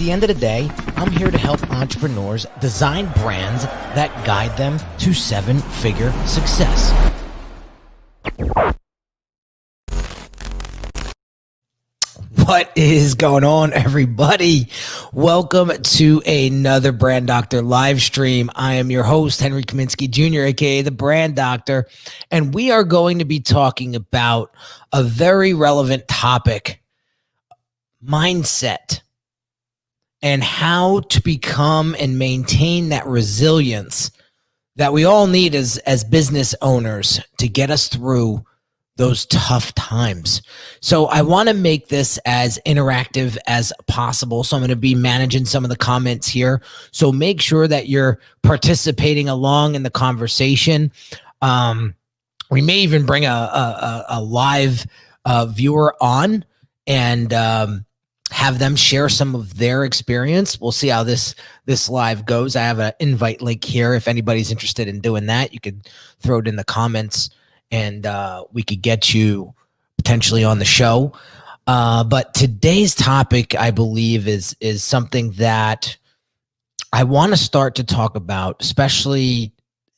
the end of the day, I'm here to help entrepreneurs design brands that guide them to seven-figure success. What is going on, everybody? Welcome to another Brand Doctor live stream. I am your host, Henry Kaminski Jr., aka the Brand Doctor, and we are going to be talking about a very relevant topic: mindset, and how to become and maintain that resilience that we all need as business owners to get us through those tough times. So I want to make this as interactive as possible. So I'm going to be managing some of the comments here. So make sure that you're participating along in the conversation. We may even bring a live viewer on and have them share some of their experience. We'll see how this live goes. I have an invite link here. If anybody's interested in doing that, you could throw it in the comments, and we could get you potentially on the show. But today's topic, I believe, is something that I want to start to talk about, especially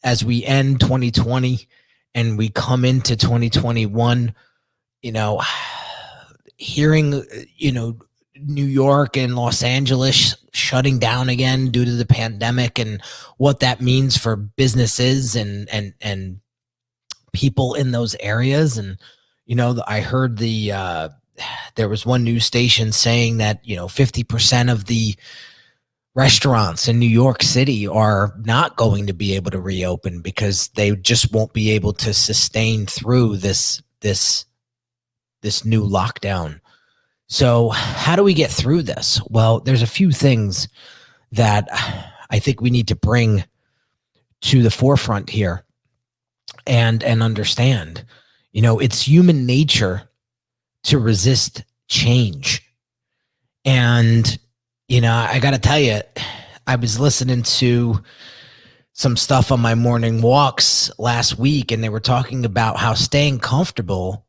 as we end 2020 and we come into 2021. Hearing, New York and Los Angeles shutting down again due to the pandemic, and what that means for businesses and people in those areas. And, I heard there was one news station saying that, 50% of the restaurants in New York City are not going to be able to reopen because they just won't be able to sustain through this new lockdown. So how do we get through this? Well, there's a few things that I think we need to bring to the forefront here and understand. It's human nature to resist change. And, I got to tell you, I was listening to some stuff on my morning walks last week, and they were talking about how staying comfortable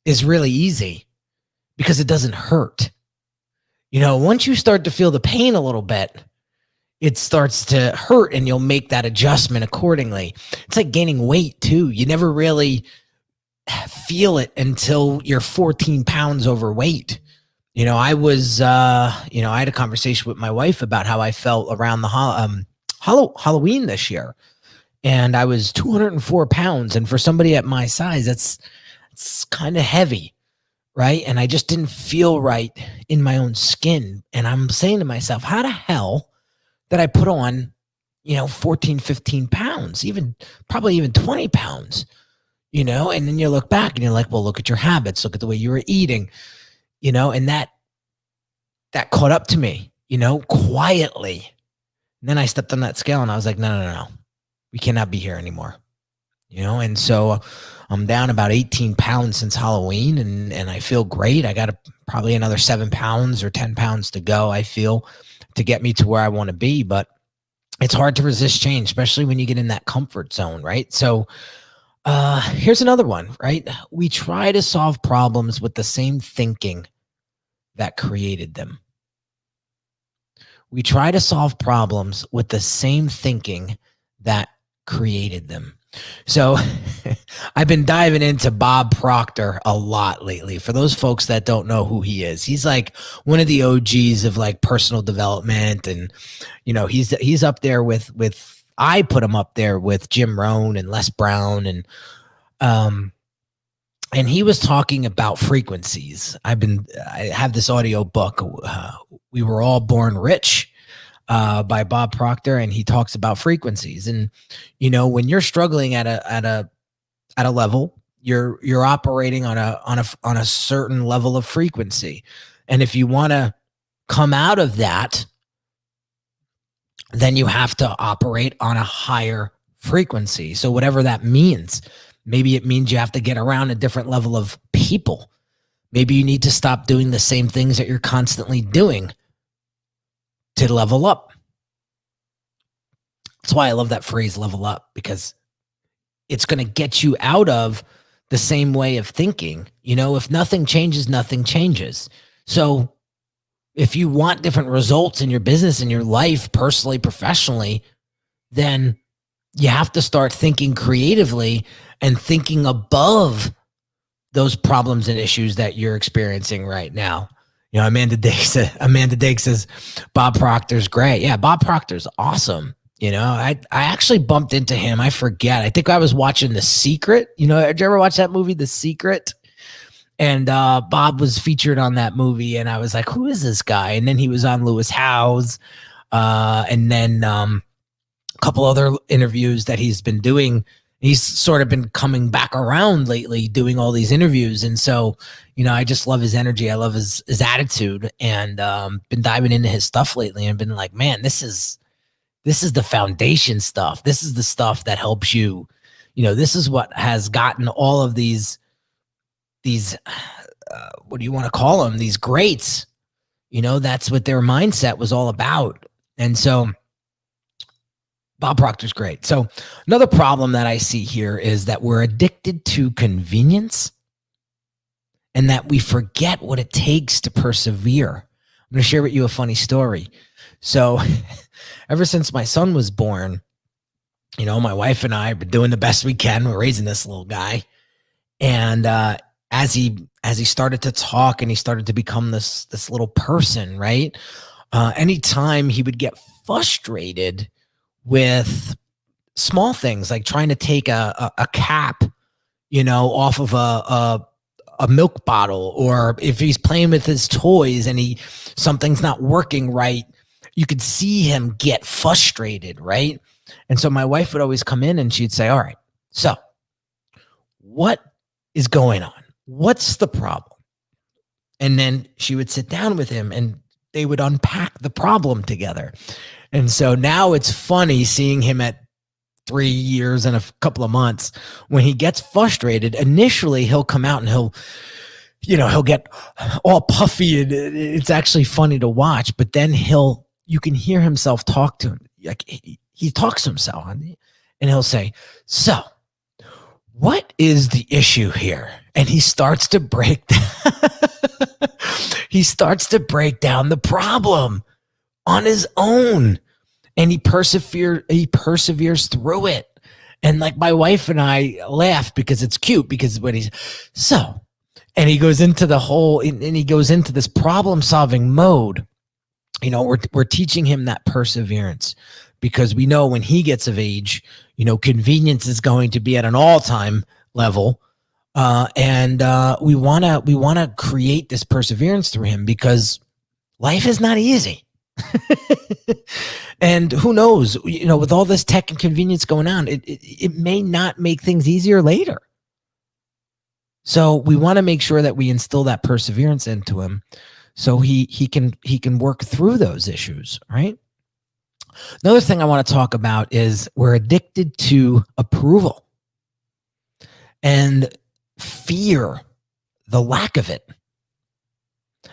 is really easy because it doesn't hurt. Once you start to feel the pain a little bit, it starts to hurt, and you'll make that adjustment accordingly. It's like gaining weight too. You never really feel it until you're 14 pounds overweight. I was, I had a conversation with my wife about how I felt around the Halloween this year, and I was 204 pounds. And for somebody at my size, it's kind of heavy, right? And I just didn't feel right in my own skin. And I'm saying to myself, how the hell did I put on, 14, 15 pounds, probably even 20 pounds, and then you look back and you're like, well, look at your habits, look at the way you were eating, and that caught up to me, quietly. And then I stepped on that scale and I was like, no, we cannot be here anymore, and so I'm down about 18 pounds since Halloween, and I feel great. I got probably another 7 pounds or 10 pounds to go, I feel, to get me to where I want to be. But it's hard to resist change, especially when you get in that comfort zone, right? So here's another one, right? We try to solve problems with the same thinking that created them. We try to solve problems with the same thinking that created them. So I've been diving into Bob Proctor a lot lately. For those folks that don't know who he is, he's like one of the OGs of like personal development. And, he's up there with I put him up there with Jim Rohn and Les Brown. And he was talking about frequencies. I have this audio book, We Were All Born Rich, by Bob Proctor, and he talks about frequencies. And when you're struggling at a level, you're operating on a certain level of frequency, and if you want to come out of that, then you have to operate on a higher frequency. So whatever that means, maybe it means you have to get around a different level of people. Maybe you need to stop doing the same things that you're constantly doing to level up. That's why I love that phrase, level up, because it's going to get you out of the same way of thinking. If nothing changes, nothing changes. So If you want different results in your business, in your life, personally, professionally, then you have to start thinking creatively and thinking above those problems and issues that you're experiencing right now. You know, Amanda Dake says Bob Proctor's great. Yeah, Bob Proctor's awesome. You know, I actually bumped into him. I forget. I think I was watching The Secret. You know, did you ever watch that movie, The Secret? And Bob was featured on that movie, and I was like, who is this guy? And then he was on Lewis Howes, and then a couple other interviews that he's been doing. He's sort of been coming back around lately, doing all these interviews. And so, you know, I just love his energy. I love his attitude, and been diving into his stuff lately and been like, man, this is the foundation stuff. This is the stuff that helps you. You know, this is what has gotten all of these what do you want to call them? These greats. You know, that's what their mindset was all about. And so Bob Proctor's great. So another problem that I see here is that we're addicted to convenience and that we forget what it takes to persevere. I'm going to share with you a funny story. So ever since my son was born, you know, my wife and I have been doing the best we can. We're raising this little guy. And as he started to talk and he started to become this little person, right? Anytime he would get frustrated with small things like trying to take a cap, you know, off of a milk bottle, or if he's playing with his toys and something's not working right, you could see him get frustrated, right? And so my wife would always come in and she'd say, all right, so what is going on? What's the problem? And then she would sit down with him and they would unpack the problem together. And so now it's funny seeing him at 3 years and a couple of months. When he gets frustrated, initially he'll come out and he'll get all puffy, and it's actually funny to watch. But then you can hear himself talk to him. Like he talks to himself, and he'll say, so what is the issue here? And he starts to break down. He starts to break down the problem on his own, and he perseveres through it. And like my wife and I laugh because it's cute, because when and he goes into this problem solving mode. You know, we're teaching him that perseverance, because we know when he gets of age, you know, convenience is going to be at an all-time level. And we want to create this perseverance through him, because life is not easy. And who knows, you know, with all this tech and convenience going on, it may not make things easier later. So we want to make sure that we instill that perseverance into him, so he can work through those issues, right? Another thing I want to talk about is we're addicted to approval and fear the lack of it.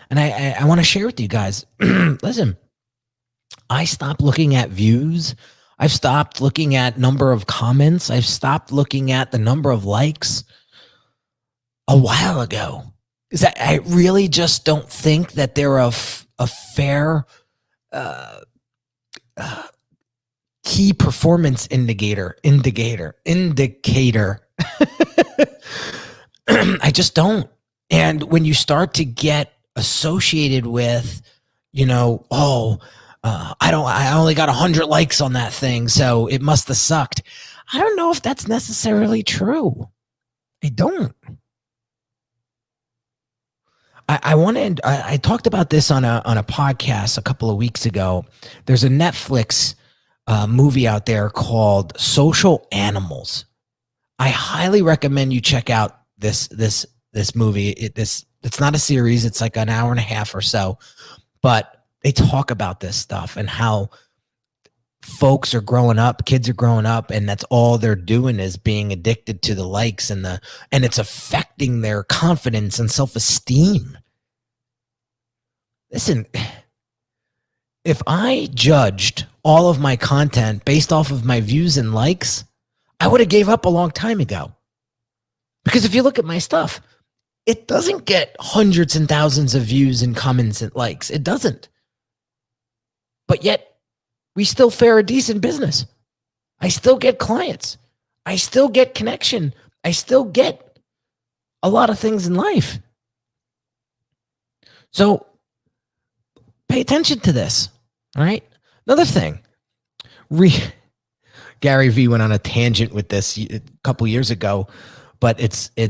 And I want to share with you guys, listen, I stopped looking at views. I've stopped looking at number of comments. I've stopped looking at the number of likes a while ago. Is that I really just don't think that they're a fair key performance indicator. I just don't. And when you start to get associated with, you know, I only got 100 likes on that thing, so it must have sucked. I don't know if that's necessarily true. I don't. I talked about this on a podcast a couple of weeks ago. There's a Netflix movie out there called Social Animals. I highly recommend you check out this movie. It's not a series. It's like an hour and a half or so, but they talk about this stuff and how folks are growing up, kids are growing up, and that's all they're doing is being addicted to the likes and it's affecting their confidence and self-esteem. Listen, if I judged all of my content based off of my views and likes, I would have gave up a long time ago. Because if you look at my stuff, it doesn't get hundreds and thousands of views and comments and likes. It doesn't. But yet, we still fare a decent business. I still get clients. I still get connection. I still get a lot of things in life. So pay attention to this. All right. Another thing, Gary Vee went on a tangent with this a couple years ago, but it's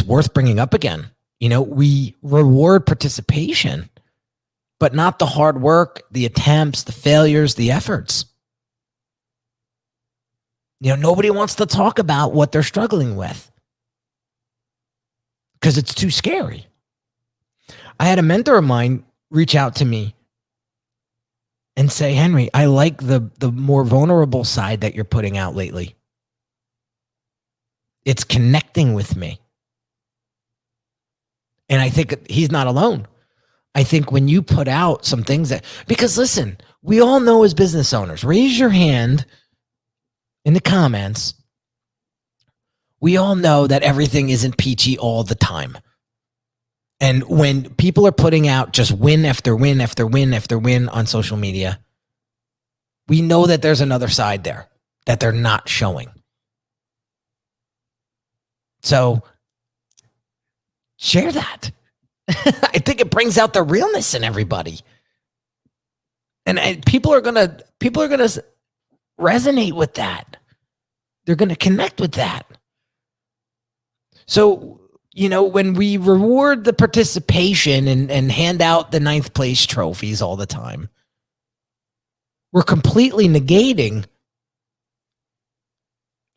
worth bringing up again. You know, we reward participation, but not the hard work, the attempts, the failures, the efforts. You know, nobody wants to talk about what they're struggling with because it's too scary. I had a mentor of mine reach out to me and say, Henry, I like the more vulnerable side that you're putting out lately. It's connecting with me. And I think he's not alone. I think when you put out some things that, because listen, we all know as business owners, raise your hand in the comments. We all know that everything isn't peachy all the time. And when people are putting out just win after win after win after win on social media, we know that there's another side there that they're not showing. So share that. I think it brings out the realness in everybody. And people are going to resonate with that. They're going to connect with that. So, you know, when we reward the participation and hand out the 9th place trophies all the time, we're completely negating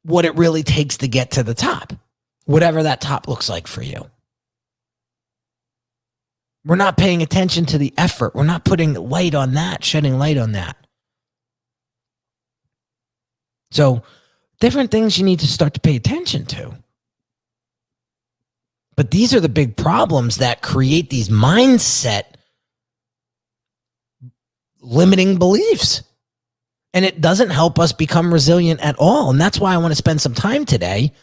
what it really takes to get to the top, whatever that top looks like for you. We're not paying attention to the effort. We're not putting light on that, shedding light on that. So, different things you need to start to pay attention to. But these are the big problems that create these mindset limiting beliefs. And it doesn't help us become resilient at all. And that's why I want to spend some time today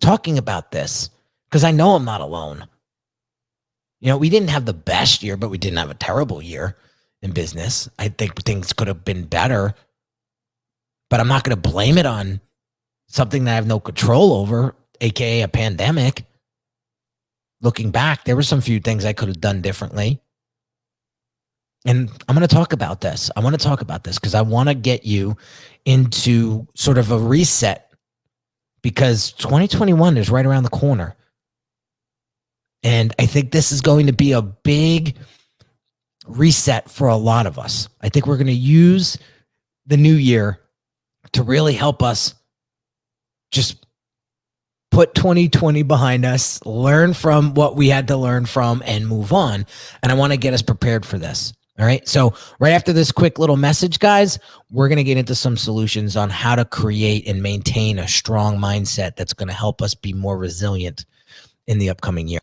talking about this, because I know I'm not alone. You know, we didn't have the best year, but we didn't have a terrible year in business. I think things could have been better, but I'm not going to blame it on something that I have no control over, aka a pandemic. Looking back, there were some few things I could have done differently. And I'm going to talk about this. I want to talk about this because I want to get you into sort of a reset, because 2021 is right around the corner. And I think this is going to be a big reset for a lot of us. I think we're going to use the new year to really help us just put 2020 behind us, learn from what we had to learn from, and move on. And I want to get us prepared for this. All right. So right after this quick little message, guys, we're going to get into some solutions on how to create and maintain a strong mindset that's going to help us be more resilient in the upcoming year.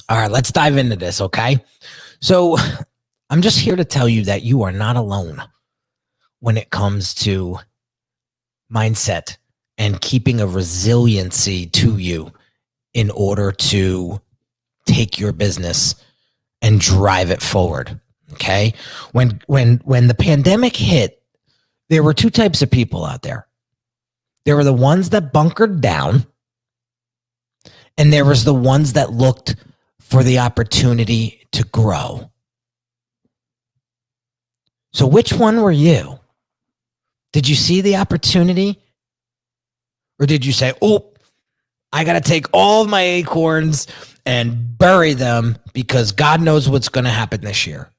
All right, let's dive into this, okay? So I'm just here to tell you that you are not alone when it comes to mindset and keeping a resiliency to you in order to take your business and drive it forward, okay? When the pandemic hit, there were two types of people out there. There were the ones that bunkered down, and there was the ones that looked for the opportunity to grow. So which one were you? Did you see the opportunity? Or did you say, oh, I got to take all of my acorns and bury them because God knows what's going to happen this year?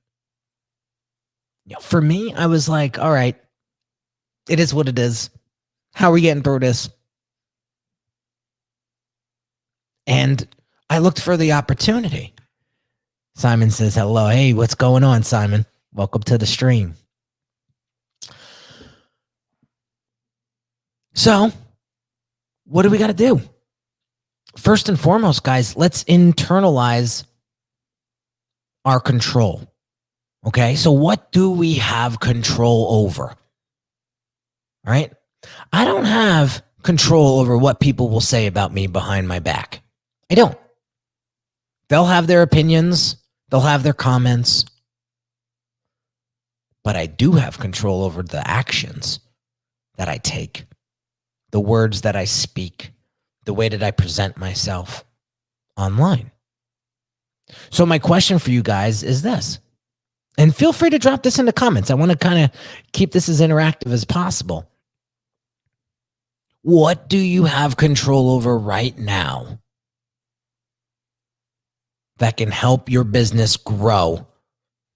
For me, I was like, all right, it is what it is. How are we getting through this? And I looked for the opportunity. Simon says, hello. Hey, what's going on, Simon? Welcome to the stream. So, what do we got to do? First and foremost, guys, let's internalize our control. Okay, so what do we have control over? All right, I don't have control over what people will say about me behind my back. I don't. They'll have their opinions, they'll have their comments, but I do have control over the actions that I take, the words that I speak, the way that I present myself online. So my question for you guys is this, and feel free to drop this in the comments. I want to kind of keep this as interactive as possible. What do you have control over right now that can help your business grow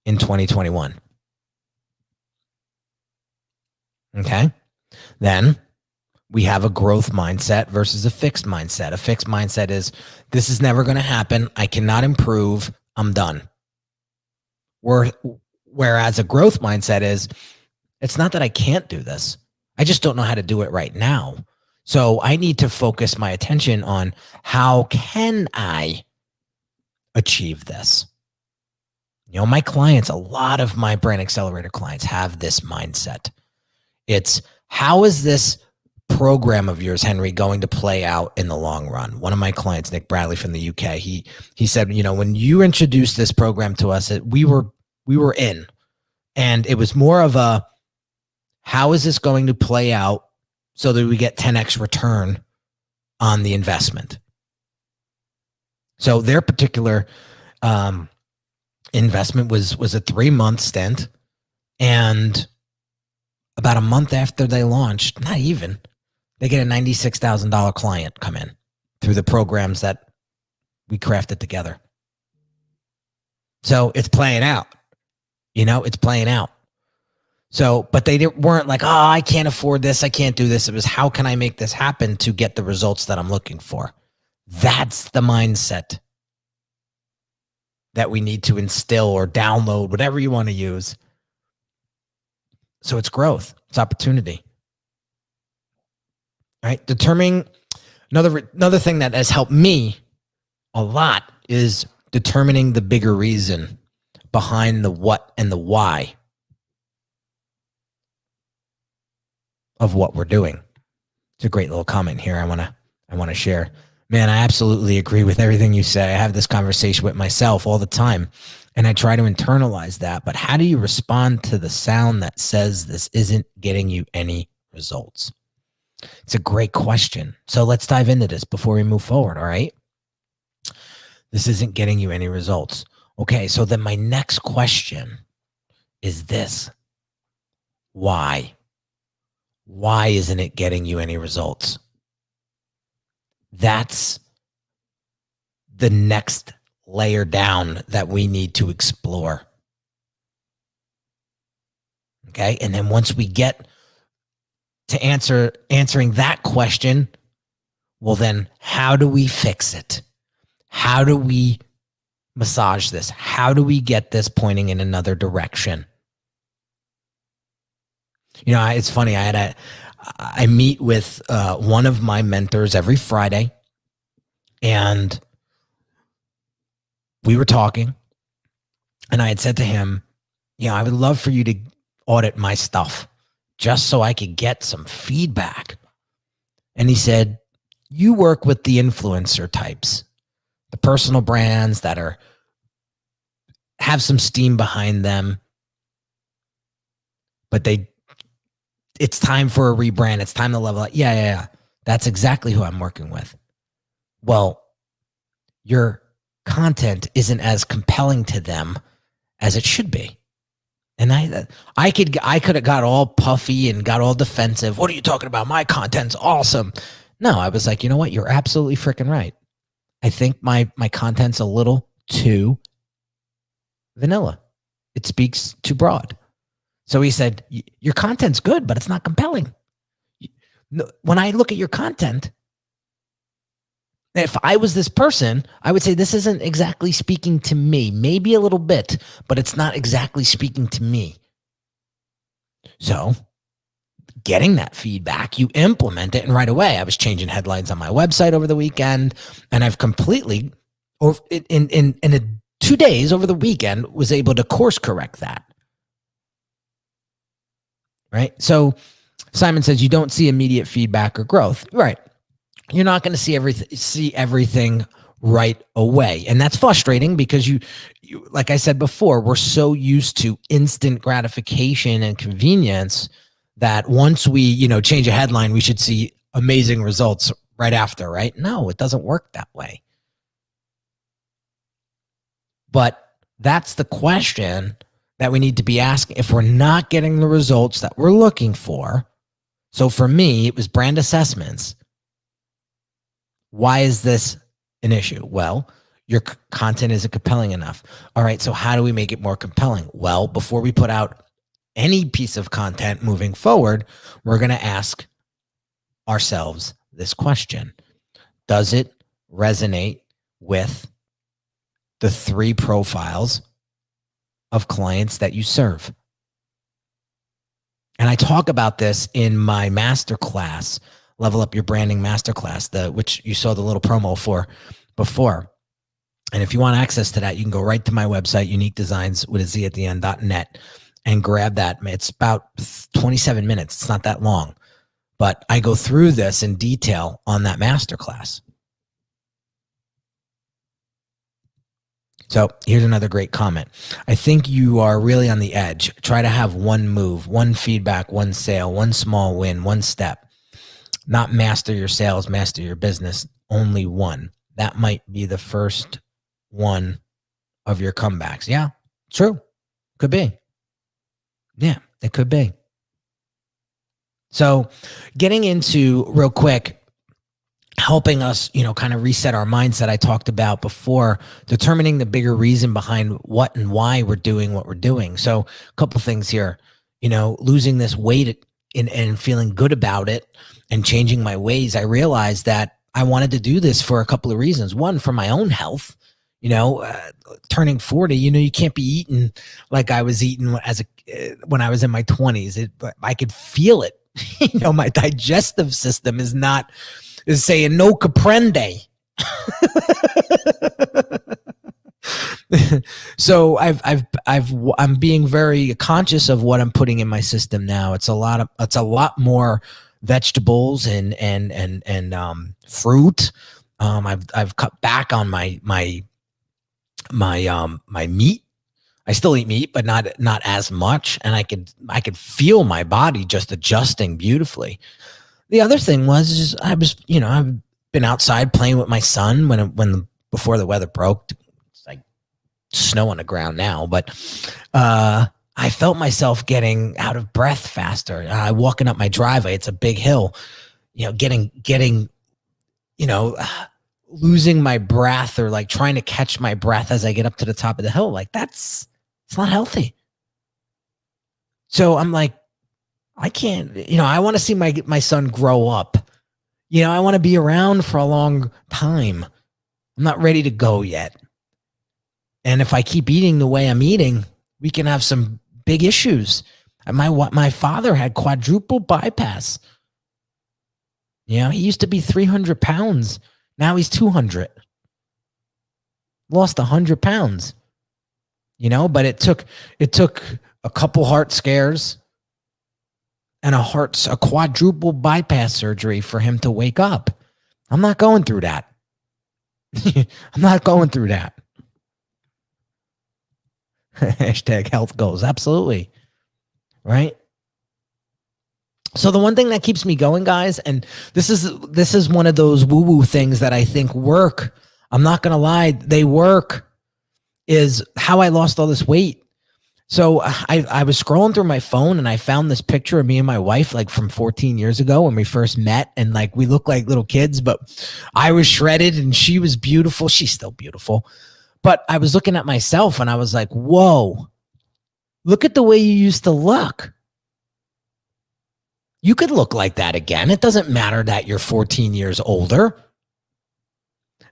in 2021? Okay. Then we have a growth mindset versus a fixed mindset. A fixed mindset is, this is never going to happen. I cannot improve. I'm done. Whereas a growth mindset is, it's not that I can't do this. I just don't know how to do it right now. So I need to focus my attention on how can I achieve this? My clients, a lot of my Brand Accelerator clients have this mindset. It's, how is this program of yours, Henry, going to play out in the long run? One of my clients, Nick Bradley from the UK, he said, when you introduced this program to us, we were in, and it was more of a, how is this going to play out so that we get 10x return on the investment? So their particular investment was a 3-month stint, and about a month after they launched, not even, they get a $96,000 client come in through the programs that we crafted together. So it's playing out. It's playing out. So, but they weren't like, oh, I can't afford this, I can't do this. It was, how can I make this happen to get the results that I'm looking for? That's the mindset that we need to instill or download, whatever you want to use. So it's growth, it's opportunity. All right. Determining another thing that has helped me a lot is determining the bigger reason behind the what and the why of what we're doing. It's a great little comment here I want to share. Man, I absolutely agree with everything you say. I have this conversation with myself all the time, and I try to internalize that. But how do you respond to the sound that says this isn't getting you any results? It's a great question. So let's dive into this before we move forward, all right? This isn't getting you any results. Okay, so then my next question is this. Why? Why isn't it getting you any results? That's the next layer down that we need to explore. Okay, and then once we get to answering that question, well then, how do we fix it? How do we massage this? How do we get this pointing in another direction? It's funny. I meet with one of my mentors every Friday, and we were talking, and I had said to him, I would love for you to audit my stuff just so I could get some feedback. And he said, you work with the influencer types, the personal brands that have some steam behind them, but they it's time for a rebrand. It's time to level up. Yeah. That's exactly who I'm working with. Well, your content isn't as compelling to them as it should be. And I could have got all puffy and got all defensive. What are you talking about? My content's awesome. No, I was like, you know what? You're absolutely freaking right. I think my content's a little too vanilla. It speaks too broad. So he said, your content's good, but it's not compelling. When I look at your content, if I was this person, I would say this isn't exactly speaking to me. Maybe a little bit, but it's not exactly speaking to me. So getting that feedback, you implement it, and right away I was changing headlines on my website over the weekend, and I've completely, or in 2 days over the weekend, was able to course correct that. Right? So Simon says you don't see immediate feedback or growth. Right. You're not going to see everything right away. And that's frustrating because you, like I said before, we're so used to instant gratification and convenience that once we, change a headline, we should see amazing results right after, right? No, it doesn't work that way. But that's the question that we need to be asking if we're not getting the results that we're looking for. So for me, it was brand assessments. Why is this an issue? Well, your content isn't compelling enough. All right, so how do we make it more compelling? Well, before we put out any piece of content moving forward, we're going to ask ourselves this question. Does it resonate with the 3 profiles of clients that you serve? And I talk about this in my masterclass, Level Up Your Branding Masterclass, which you saw the little promo for before. And if you want access to that, you can go right to my website, uniquedesigns.net, and grab that. It's about 27 minutes. It's not that long. But I go through this in detail on that masterclass. So here's another great comment. I think you are really on the edge. Try to have one move, one feedback, one sale, one small win, one step. Not master your sales, master your business, only one. That might be the first one of your comebacks. Yeah, true. Could be. Yeah, it could be. So getting into real quick, helping us, kind of reset our mindset. I talked about before, determining the bigger reason behind what and why we're doing what we're doing. So a couple things here, losing this weight and feeling good about it and changing my ways. I realized that I wanted to do this for a couple of reasons. One, for my own health, turning 40, you can't be eating like I was eating when I was in my 20s. I could feel it. My digestive system is saying no comprende. So I'm being very conscious of what I'm putting in my system now. It's a lot more vegetables and fruit. I've cut back on my meat. I still eat meat, but not as much. And I could feel my body just adjusting beautifully. The other thing was I've been outside playing with my son before the weather broke. It's like snow on the ground now, but I felt myself getting out of breath faster. Walking up my driveway, it's a big hill, getting losing my breath, or like trying to catch my breath as I get up to the top of the hill. Like it's not healthy. So I'm like, I can't, I want to see my son grow up. I want to be around for a long time. I'm not ready to go yet. And if I keep eating the way I'm eating, we can have some big issues. My father had quadruple bypass. He used to be 300 pounds. Now he's 200. Lost 100 pounds. But it took a couple heart scares and a quadruple bypass surgery for him to wake up. I'm not going through that. I'm not going through that. Hashtag health goals. Absolutely. Right. So the one thing that keeps me going, guys, and this is one of those woo-woo things that I think work. I'm not going to lie, they work, is how I lost all this weight. So I was scrolling through my phone and I found this picture of me and my wife like from 14 years ago when we first met. And like we look like little kids, but I was shredded and she was beautiful. She's still beautiful. But I was looking at myself and I was like, whoa, look at the way you used to look. You could look like that again. It doesn't matter that you're 14 years older.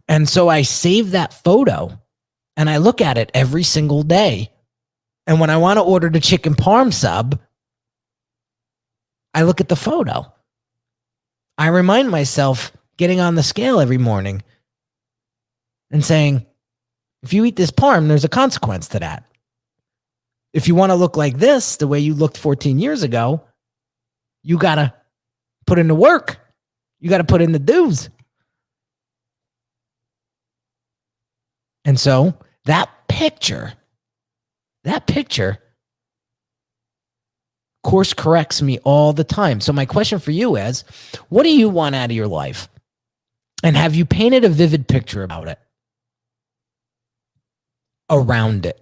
And so I saved that photo and I look at it every single day. And when I want to order the chicken parm sub, I look at the photo. I remind myself getting on the scale every morning and saying, if you eat this parm, there's a consequence to that. If you want to look like this, the way you looked 14 years ago, you got to put in the work. You got to put in the dues. And so that picture course corrects me all the time. So my question for you is, what do you want out of your life? And have you painted a vivid picture about it? Around it.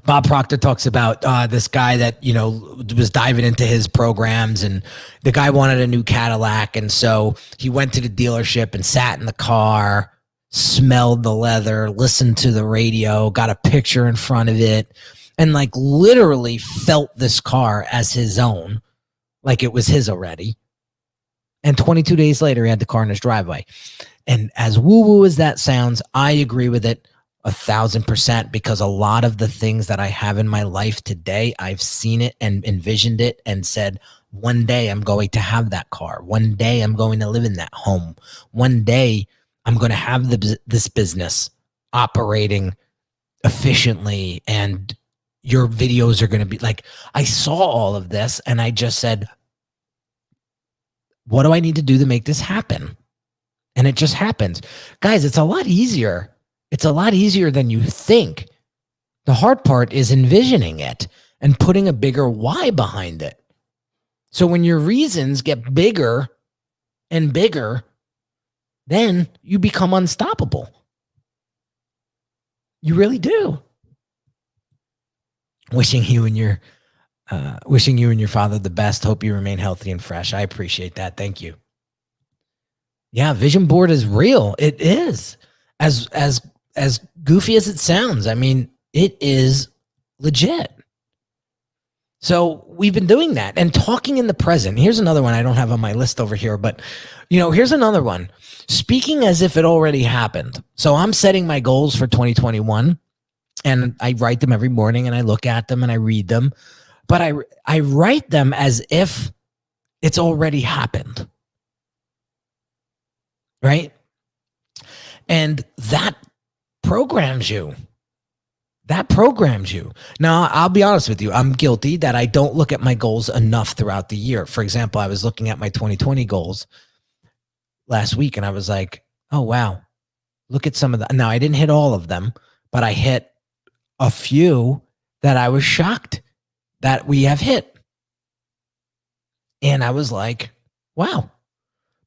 Bob Proctor talks about this guy that, was diving into his programs, and the guy wanted a new Cadillac. And so he went to the dealership and sat in the car, smelled the leather, listened to the radio, got a picture in front of it, and like literally felt this car as his own, like it was his already. And 22 days later, he had the car in his driveway. And as woo-woo as that sounds, I agree with it 1,000%, because a lot of the things that I have in my life today, I've seen it and envisioned it and said, one day I'm going to have that car. One day I'm going to live in that home. One day I'm going to have this business operating efficiently, and your videos are going to be like, I saw all of this and I just said, what do I need to do to make this happen? And it just happens. Guys, it's a lot easier. It's a lot easier than you think. The hard part is envisioning it and putting a bigger why behind it. So when your reasons get bigger and bigger, then you become unstoppable. You really do. Wishing you and your father the best. Hope you remain healthy and fresh. I appreciate that. Thank you. Yeah, vision board is real. It is. As goofy as it sounds, I mean, it is legit. So we've been doing that and talking in the present. Here's another one I don't have on my list over here, but here's another one. Speaking as if it already happened. So I'm setting my goals for 2021 and I write them every morning and I look at them and I read them, but I write them as if it's already happened. Right? And that programs you. Now, I'll be honest with you. I'm guilty that I don't look at my goals enough throughout the year. For example, I was looking at my 2020 goals last week and I was like, oh, wow, look at some of that. Now, I didn't hit all of them, but I hit a few that I was shocked that we have hit. And I was like, wow,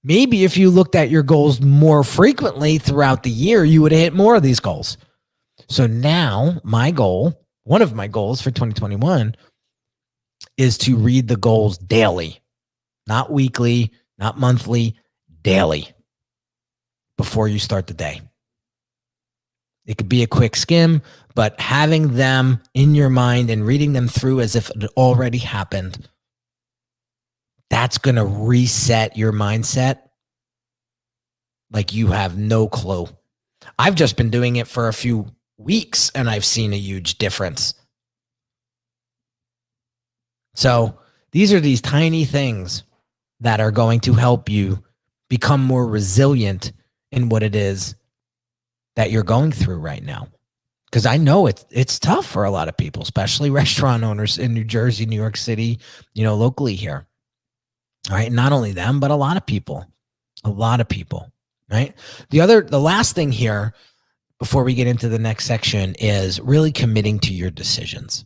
maybe if you looked at your goals more frequently throughout the year, you would have hit more of these goals. So now one of my goals for 2021 is to read the goals daily, not weekly, not monthly, daily before you start the day. It could be a quick skim, but having them in your mind and reading them through as if it already happened, that's going to reset your mindset like you have no clue. I've just been doing it for a few weeks and I've seen a huge difference. So these are these tiny things that are going to help you become more resilient in what it is that you're going through right now. Because I know it's tough for a lot of people, especially restaurant owners in New Jersey, New York City, locally here. All right. Not only them, but a lot of people, right? The last thing here before we get into the next section is really committing to your decisions.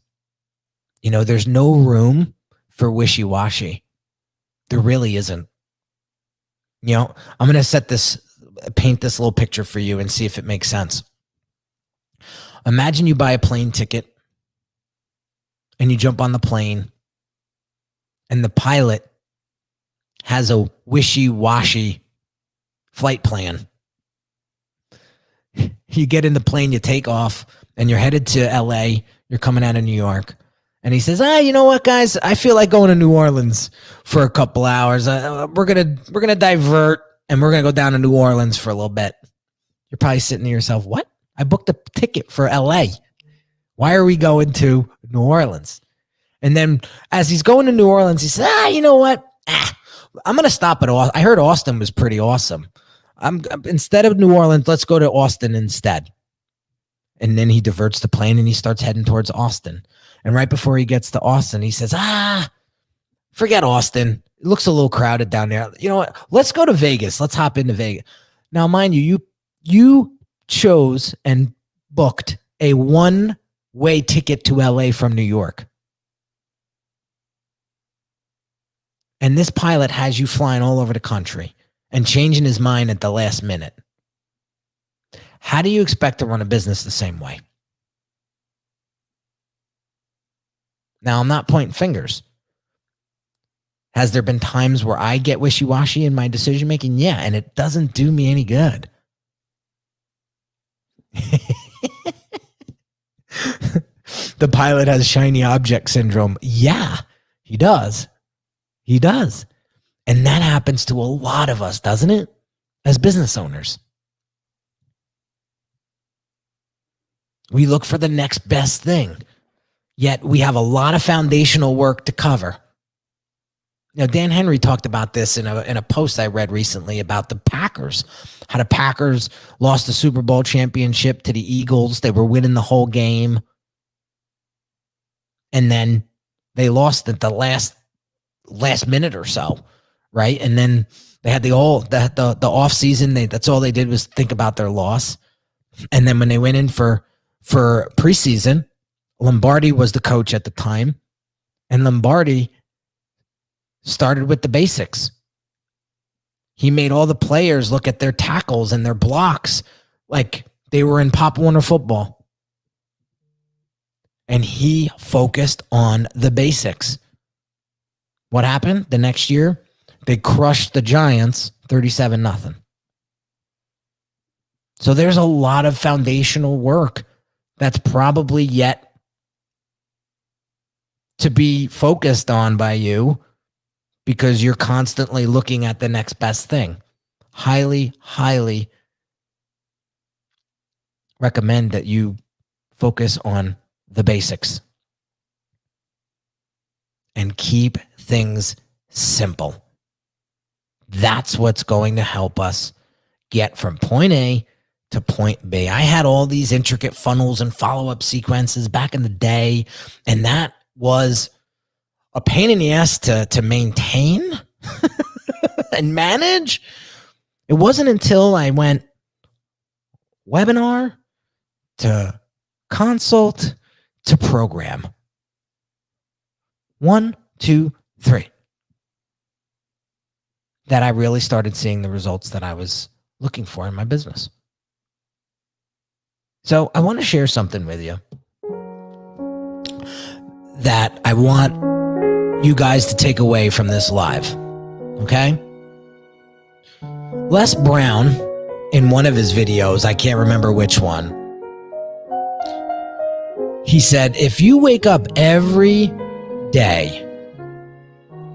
There's no room for wishy-washy. There really isn't. I'm going to paint this little picture for you and see if it makes sense. Imagine you buy a plane ticket and you jump on the plane and the pilot has a wishy-washy flight plan. You get in the plane, you take off, and you're headed to LA. You're coming out of New York. And he says, you know what, guys? I feel like going to New Orleans for a couple hours. We're gonna divert, and we're gonna go down to New Orleans for a little bit. You're probably sitting to yourself, what? I booked a ticket for LA. Why are we going to New Orleans? And then as he's going to New Orleans, he says, you know what? I'm gonna stop at Austin. I heard Austin was pretty awesome. Instead of New Orleans, let's go to Austin instead. And then he diverts the plane and he starts heading towards Austin. And right before he gets to Austin, he says, forget Austin. It looks a little crowded down there. You know what? Let's go to Vegas. Let's hop into Vegas. Now, mind you chose and booked a one-way ticket to LA from New York. And this pilot has you flying all over the country and changing his mind at the last minute. How do you expect to run a business the same way? Now, I'm not pointing fingers. Has there been times where I get wishy-washy in my decision-making? Yeah, and it doesn't do me any good. The pilot has shiny object syndrome. Yeah, he does. He does. And that happens to a lot of us, doesn't it? As business owners. We look for the next best thing. Yet we have a lot of foundational work to cover. Now, Dan Henry talked about this in a post I read recently about the Packers. How the Packers lost the Super Bowl championship to the Eagles. They were winning the whole game. And then they lost at the last minute or so, right? And then they had the off season. That's all they did was think about their loss. And then when they went in for preseason, Lombardi was the coach at the time, and Lombardi started with the basics. He made all the players look at their tackles and their blocks like they were in Pop Warner football. And he focused on the basics. What happened? The next year, they crushed the Giants 37-0. So there's a lot of foundational work that's probably yet to be focused on by you because you're constantly looking at the next best thing. Highly, highly recommend that you focus on the basics and keep things simple. That's what's going to help us get from point A to point B. I had all these intricate funnels and follow-up sequences back in the day, and that was a pain in the ass to maintain and manage. It wasn't until I went webinar to consult to program. 1, 2, 3. That I really started seeing the results that I was looking for in my business. So I want to share something with you that I want you guys to take away from this live. Okay? Les Brown, in one of his videos, I can't remember which one, he said, if you wake up every day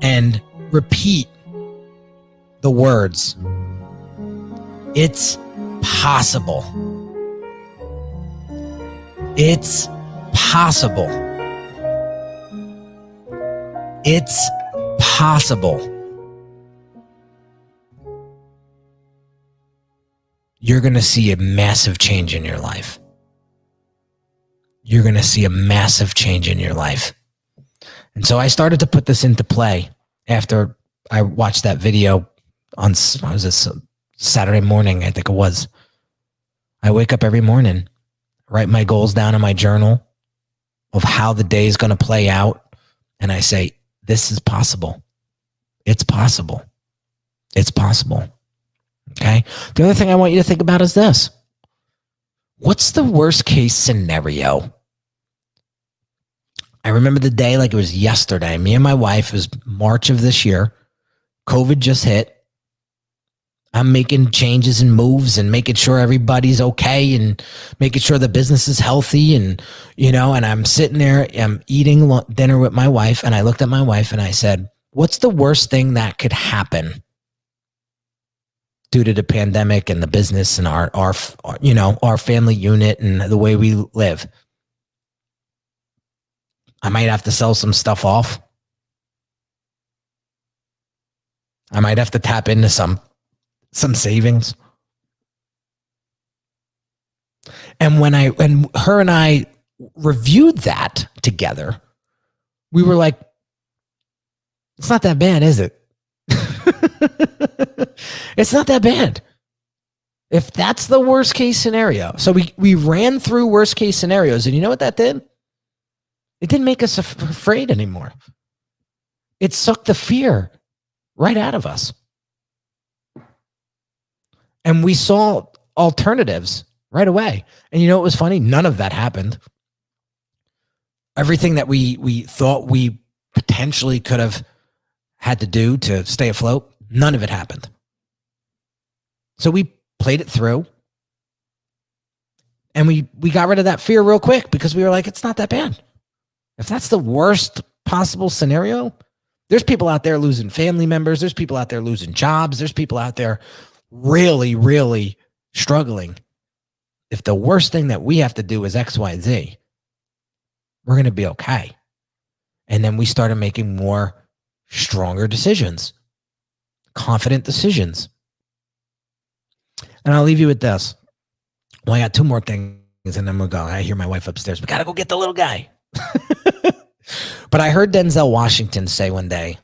and repeat the words, it's possible. It's possible. It's possible. You're going to see a massive change in your life. You're going to see a massive change in your life. And so I started to put this into play after I watched that video on, Saturday morning, I think it was. I wake up every morning, write my goals down in my journal of how the day is going to play out. And I say, this is possible. It's possible. It's possible. Okay. The other thing I want you to think about is this. What's the worst case scenario? I remember the day like it was yesterday. Me and my wife, it was March of this year. COVID just hit. I'm making changes and moves and making sure everybody's okay and making sure the business is healthy. And, and I'm sitting there, I'm eating dinner with my wife. And I looked at my wife and I said, what's the worst thing that could happen due to the pandemic and the business and our family unit and the way we live? I might have to sell some stuff off. I might have to tap into some savings. And when her and I reviewed that together, we were like, it's not that bad, is it? It's not that bad. If that's the worst case scenario. So we ran through worst case scenarios, and you know what that did? It didn't make us afraid anymore. It sucked the fear right out of us. And we saw alternatives right away. And you know what was funny? None of that happened. Everything that we thought we potentially could have had to do to stay afloat, none of it happened. So we played it through. And we got rid of that fear real quick because we were like, it's not that bad. If that's the worst possible scenario, there's people out there losing family members. There's people out there losing jobs. There's people out there really, really struggling. If the worst thing that we have to do is X, Y, Z, we're going to be okay. And then we started making more stronger decisions, confident decisions. And I'll leave you with this. Well, I got two more things and then we'll go. I hear my wife upstairs. We got to go get the little guy. But I heard Denzel Washington say one day,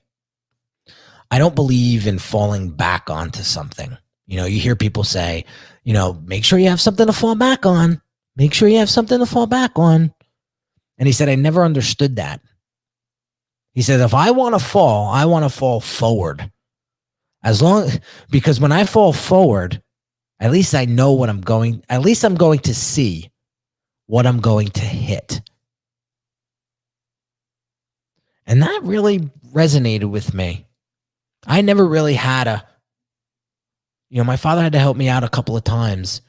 I don't believe in falling back onto something. You hear people say, make sure you have something to fall back on. Make sure you have something to fall back on. And he said, I never understood that. He said, if I want to fall forward. Because when I fall forward, at least I know what I'm going to see what I'm going to hit. And that really resonated with me. I never really had my father had to help me out a couple of times,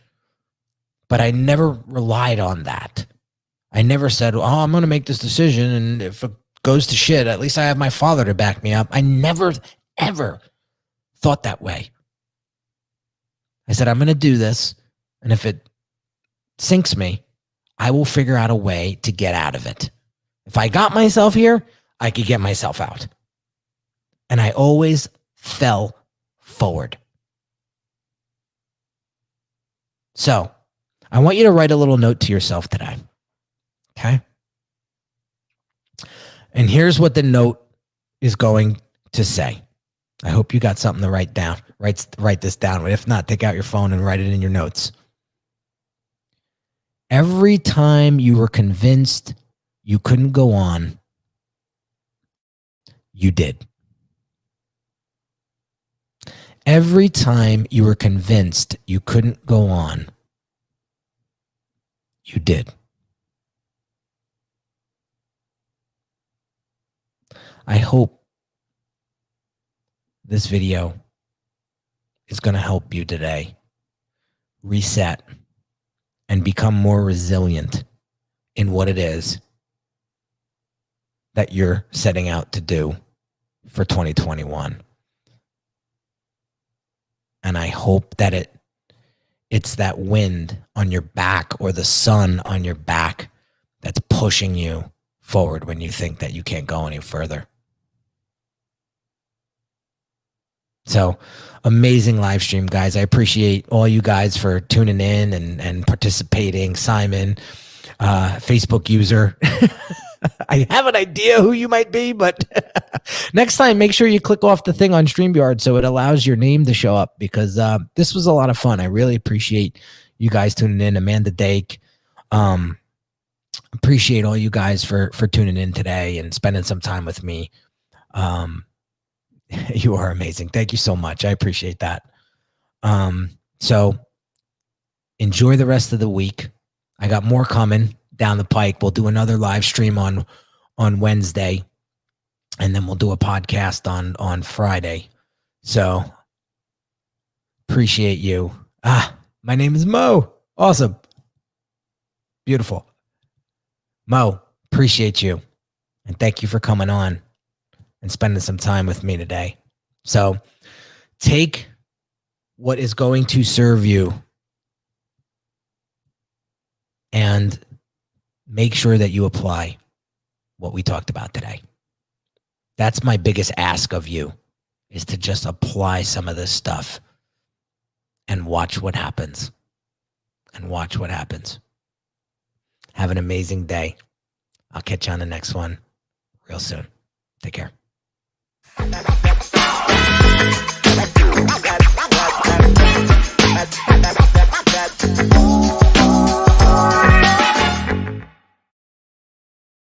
but I never relied on that. I never said, I'm going to make this decision, and if it goes to shit, at least I have my father to back me up. I never, ever thought that way. I said, I'm going to do this, and if it sinks me, I will figure out a way to get out of it. If I got myself here, I could get myself out. And I always fell forward. So I want you to write a little note to yourself today. Okay? And here's what the note is going to say. I hope you got something to write down. Write this down. If not, take out your phone and write it in your notes. Every time you were convinced you couldn't go on, you did. Every time you were convinced you couldn't go on, you did. I hope this video is going to help you today reset and become more resilient in what it is that you're setting out to do for 2021. And I hope that it's that wind on your back or the sun on your back that's pushing you forward when you think that you can't go any further. So amazing live stream, guys. I appreciate all you guys for tuning in and participating. Simon, Facebook user. I have an idea who you might be, but next time, make sure you click off the thing on StreamYard so it allows your name to show up, because this was a lot of fun. I really appreciate you guys tuning in. Amanda Dake, appreciate all you guys for tuning in today and spending some time with me. You are amazing. Thank you so much. I appreciate that. So enjoy the rest of the week. I got more coming down the pike. We'll do another live stream on Wednesday, and then we'll do a podcast on Friday. So appreciate you. My name is Mo. Awesome. Beautiful. Mo, appreciate you. And thank you for coming on and spending some time with me today. So take what is going to serve you and make sure that you apply what we talked about today. That's my biggest ask of you, is to just apply some of this stuff and watch what happens. Have an amazing day. I'll catch you on the next one real soon. Take care.